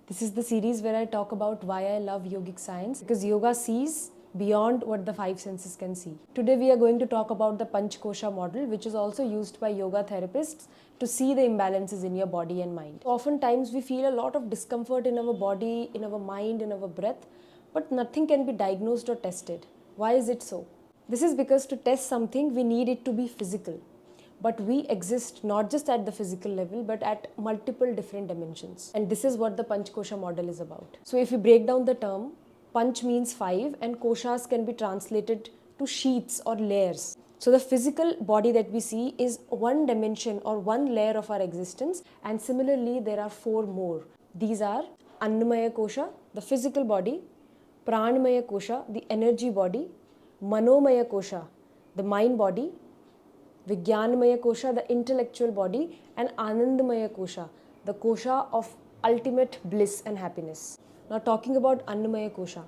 This is the series where I talk about why I love yogic science, because yoga sees beyond what the five senses can see. Today we are going to talk about the Panchkosha model, which is also used by yoga therapists to see the imbalances in your body and mind. Oftentimes we feel a lot of discomfort in our body, in our mind, in our breath, but nothing can be diagnosed or tested. Why is it so? This is because to test something we need it to be physical. But we exist not just at the physical level but at multiple different dimensions. And this is what the Panchkosha model is about. So if you break down the term, Panch means five and Koshas can be translated to sheets or layers. So the physical body that we see is one dimension or one layer of our existence, and similarly there are four more. These are Annamaya Kosha, the physical body, Pranamaya Kosha, the energy body, Manomaya Kosha, the mind body, Vigyan Kosha, the intellectual body, and Anandamaya Kosha, the kosha of ultimate bliss and happiness. Now talking about Annamaya Kosha.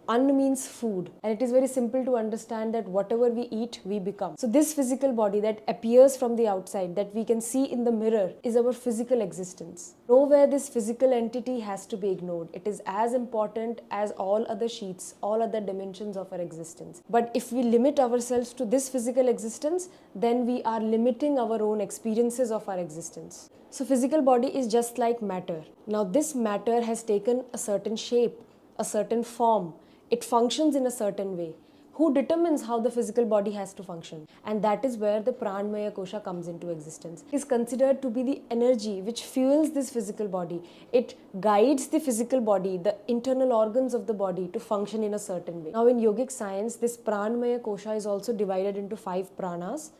Ann means food, and it is very simple to understand that whatever we eat, we become. So this physical body that appears from the outside, that we can see in the mirror, is our physical existence. Nowhere this physical entity has to be ignored. It is as important as all other sheets, all other dimensions of our existence. But if we limit ourselves to this physical existence, then we are limiting our own experiences of our existence. So physical body is just like matter. Now this matter has taken a certain shape, a certain form. It functions in a certain way. Who determines how the physical body has to function? And that is where the Pranamaya Kosha comes into existence. It is considered to be the energy which fuels this physical body. It guides the physical body, the internal organs of the body, to function in a certain way. Now in yogic science, this Pranamaya Kosha is also divided into 5 pranas,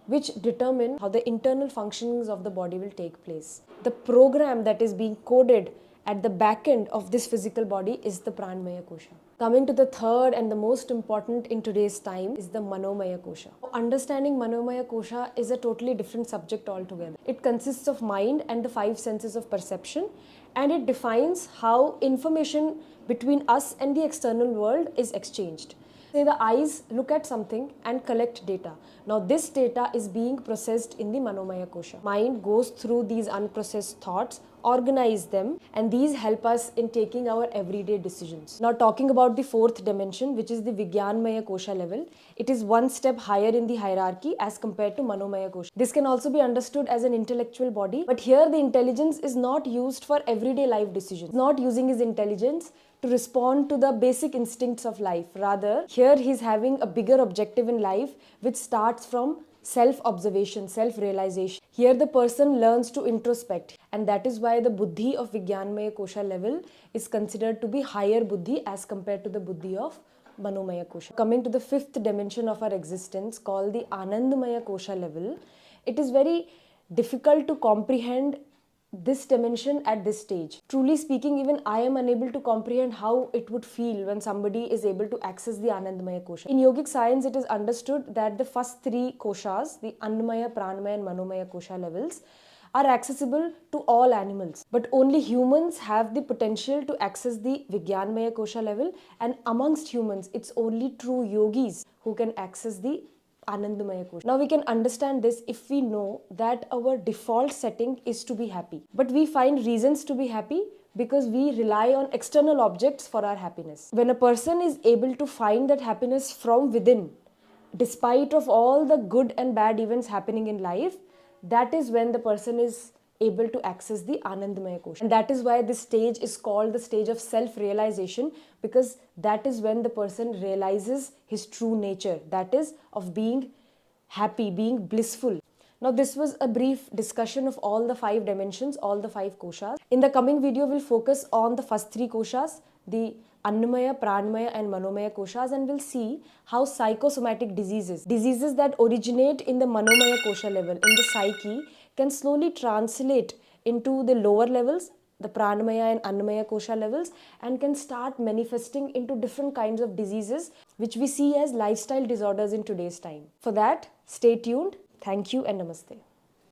which determine how the internal functionings of the body will take place. The program that is being coded at the back end of this physical body is the Pranamaya Kosha. Coming to the third and the most important in today's time is the Manomaya Kosha. Understanding Manomaya Kosha is a totally different subject altogether. It consists of mind and the 5 senses of perception, and it defines how information between us and the external world is exchanged. Say the eyes look at something and collect data. Now this data is being processed in the Manomaya Kosha. Mind goes through these unprocessed thoughts, organize them, and these help us in taking our everyday decisions. Now talking about the fourth dimension, which is the Vigyanmaya Kosha level, it is one step higher in the hierarchy as compared to Manomaya Kosha. This can also be understood as an intellectual body, but here the intelligence is not used for everyday life decisions. Not using his intelligence to respond to the basic instincts of life. Rather, here he is having a bigger objective in life, which starts from self-observation, self-realization. Here the person learns to introspect, and that is why the buddhi of Vigyanmaya Kosha level is considered to be higher buddhi as compared to the buddhi of Manomaya Kosha. Coming to the fifth dimension of our existence, called the Anandamaya Kosha level, it is very difficult to comprehend this dimension at this stage. Truly speaking, even I am unable to comprehend how it would feel when somebody is able to access the Anandamaya Kosha. In yogic science, it is understood that the first 3 koshas, the Annamaya, Pranamaya and Manomaya Kosha levels, are accessible to all animals. But only humans have the potential to access the Vigyanmaya Kosha level, and amongst humans, it's only true yogis who can access the Anandamaya Kosha. Now we can understand this if we know that our default setting is to be happy. But we find reasons to be happy because we rely on external objects for our happiness. When a person is able to find that happiness from within, despite of all the good and bad events happening in life, that is when the person is able to access the Anandamaya Kosha. And that is why this stage is called the stage of self-realization, because that is when the person realizes his true nature, that is of being happy, being blissful. Now this was a brief discussion of all the 5 dimensions, all the 5 koshas. In the coming video, we'll focus on the first 3 koshas, the Annamaya, Pranamaya and Manomaya koshas, and we'll see how psychosomatic diseases that originate in the Manomaya kosha level, in the psyche, can slowly translate into the lower levels, the Pranamaya and Annamaya kosha levels, and can start manifesting into different kinds of diseases which we see as lifestyle disorders in today's time. For that, stay tuned. Thank you and namaste.